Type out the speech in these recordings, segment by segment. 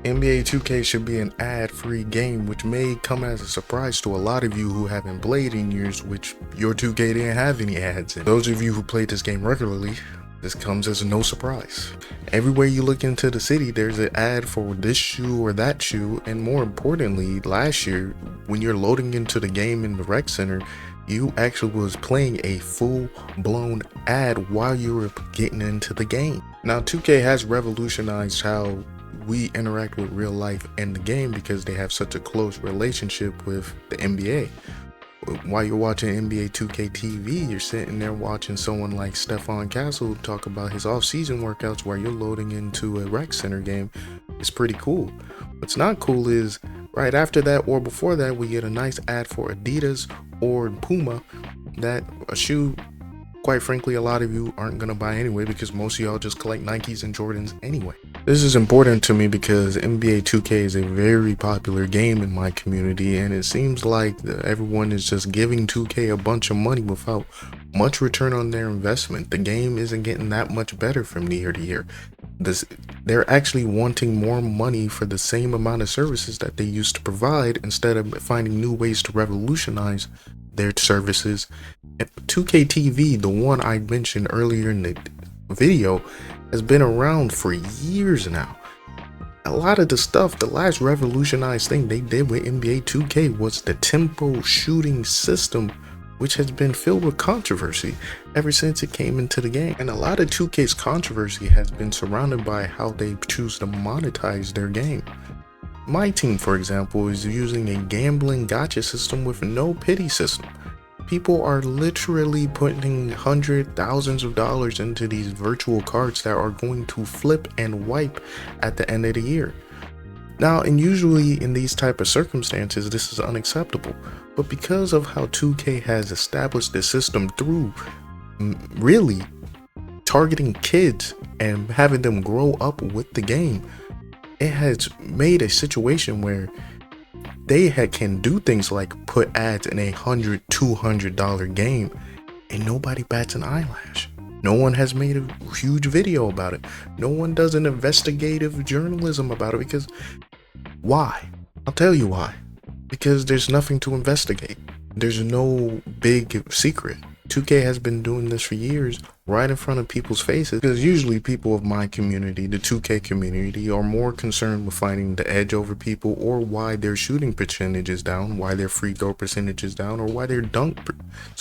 NBA 2K should be an ad-free game, which may come as a surprise to a lot of you who haven't played in years, which your 2K didn't have any ads. And those of you who played this game regularly, this comes as no surprise. Everywhere you look into the city, there's an ad for this shoe or that shoe, and more importantly, last year, when you're loading into the game in the rec center, you actually was playing a full-blown ad while you were getting into the game. Now, 2K has revolutionized how we interact with real life in the game because they have such a close relationship with the NBA. While you're watching NBA 2K TV, you're sitting there watching someone like Stephon Castle talk about his off-season workouts while you're loading into a rec center game. It's pretty cool. What's not cool is right after that or before that, we get a nice ad for Adidas or Puma, that a shoe, quite frankly, a lot of you aren't going to buy anyway because most of y'all just collect Nikes and Jordans anyway. This is important to me because NBA 2K is a very popular game in my community, and it seems like everyone is just giving 2K a bunch of money without much return on their investment. The game isn't getting that much better from year to year. They're actually wanting more money for the same amount of services that they used to provide instead of finding new ways to revolutionize their services. 2K TV, the one I mentioned earlier in the video, has been around for years now. A lot of the stuff, the last revolutionized thing they did with NBA 2K was the tempo shooting system, which has been filled with controversy ever since it came into the game. And a lot of 2K's controversy has been surrounded by how they choose to monetize their game. MyTeam, for example, is using a gambling gacha system with no pity system. People are literally putting thousands of dollars into these virtual cards that are going to flip and wipe at the end of the year. Now, and usually in these type of circumstances, this is unacceptable. But because of how 2K has established the system through really targeting kids and having them grow up with the game, it has made a situation where they can do things like put ads in $100-$200 game and nobody bats an eyelash. No one has made a huge video about it. No one does an investigative journalism about it because why? I'll tell you why. Because there's nothing to investigate. There's no big secret. 2K has been doing this for years right in front of people's faces because usually people of my community, the 2K community, are more concerned with finding the edge over people or why their shooting percentage is down, why their free throw percentage is down, or why their dunks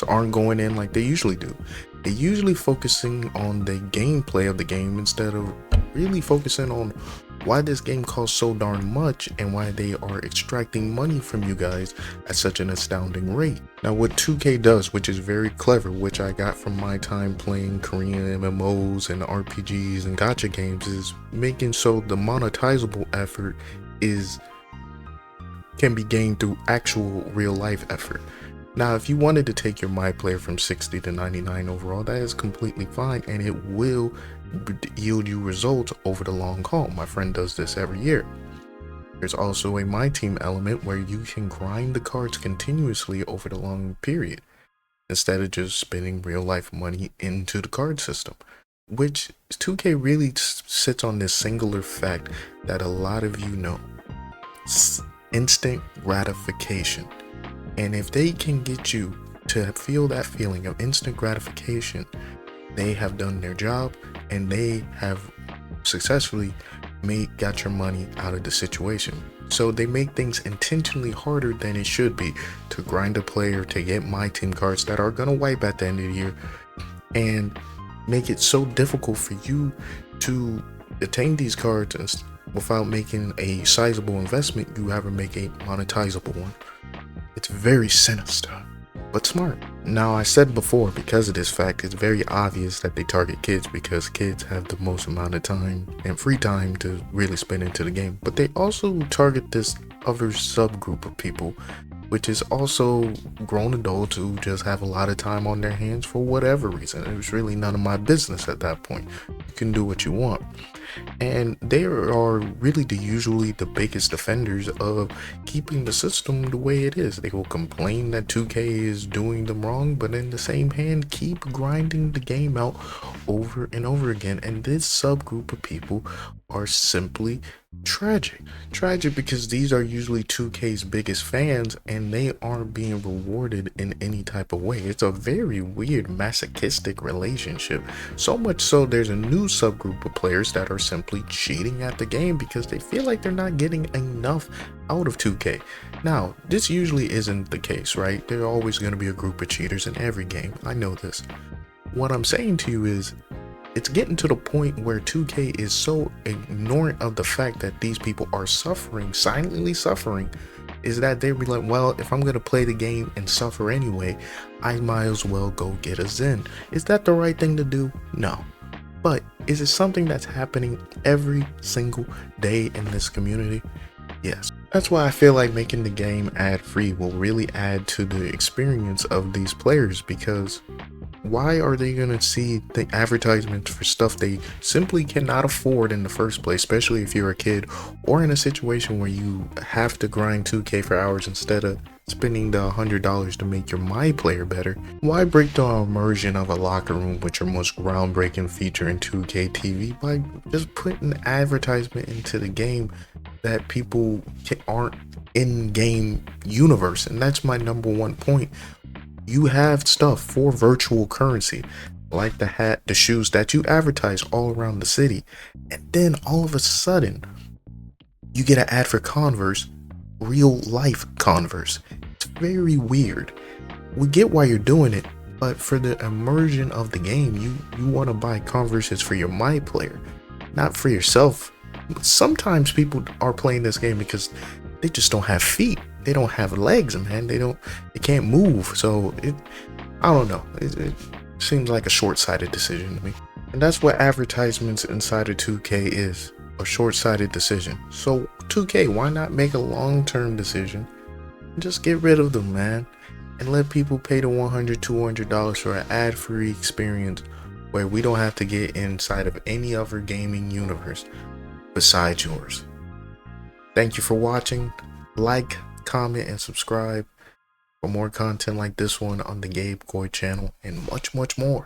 aren't going in like they usually do. They're usually focusing on the gameplay of the game instead of really focusing on why this game costs so darn much and why they are extracting money from you guys at such an astounding rate. Now what 2K does, which is very clever, which I got from my time playing Korean MMOs and RPGs and gacha games, is making so the monetizable effort can be gained through actual real life effort. Now, if you wanted to take your my player from 60 to 99 overall, that is completely fine and it will yield you results over the long haul. My friend does this every year. There's also a MyTeam element where you can grind the cards continuously over the long period instead of just spending real life money into the card system, which 2K really sits on this singular fact that a lot of you know: instant gratification. And if they can get you to feel that feeling of instant gratification, they have done their job and they have successfully got your money out of the situation. So they make things intentionally harder than it should be to grind a player to get MyTeam cards that are gonna wipe at the end of the year, and make it so difficult for you to attain these cards without making a sizable investment. You have to make a monetizable one. It's very sinister, but smart. Now, I said before, because of this fact, it's very obvious that they target kids because kids have the most amount of time and free time to really spend into the game. But they also target this other subgroup of people, which is also grown adults who just have a lot of time on their hands for whatever reason. It's really none of my business at that point. You can do what you want. And they are really usually the biggest offenders of keeping the system the way it is. They will complain that 2K is doing them wrong, but in the same hand, keep grinding the game out over and over again. And this subgroup of people are simply Tragic because these are usually 2K's biggest fans and they aren't being rewarded in any type of way. It's a very weird masochistic relationship, so much so there's a new subgroup of players that are simply cheating at the game because they feel like they're not getting enough out of 2K. Now, this usually isn't the case, right? There's always going to be a group of cheaters in every game. I know this. What I'm saying to you is, it's getting to the point where 2K is so ignorant of the fact that these people are suffering, silently suffering, is that they be like, well, if I'm going to play the game and suffer anyway, I might as well go get a Zen. Is that the right thing to do? No. But is it something that's happening every single day in this community? Yes. That's why I feel like making the game ad-free will really add to the experience of these players, because why are they gonna see the advertisements for stuff they simply cannot afford in the first place, especially if you're a kid or in a situation where you have to grind 2K for hours instead of spending the $100 to make your My Player better? Why break the immersion of a locker room with your most groundbreaking feature in 2K TV by just putting advertisement into the game that people aren't in-game universe? And that's my number one point. You have stuff for virtual currency, like the hat, the shoes that you advertise all around the city, and then all of a sudden, you get an ad for Converse, real life Converse. It's very weird. We get why you're doing it, but for the immersion of the game, you want to buy Converses for your My Player, not for yourself. Sometimes people are playing this game because they just don't have feet. They don't have legs, man. They can't move. So I don't know. It seems like a short-sighted decision to me. And that's what advertisements inside of 2K is, a short-sighted decision. So 2K, why not make a long-term decision and just get rid of them, man? And let people pay the $100, $200 for an ad-free experience where we don't have to get inside of any other gaming universe besides yours. Thank you for watching. Like, comment, and subscribe for more content like this one on the Gabe Coy channel, and much more.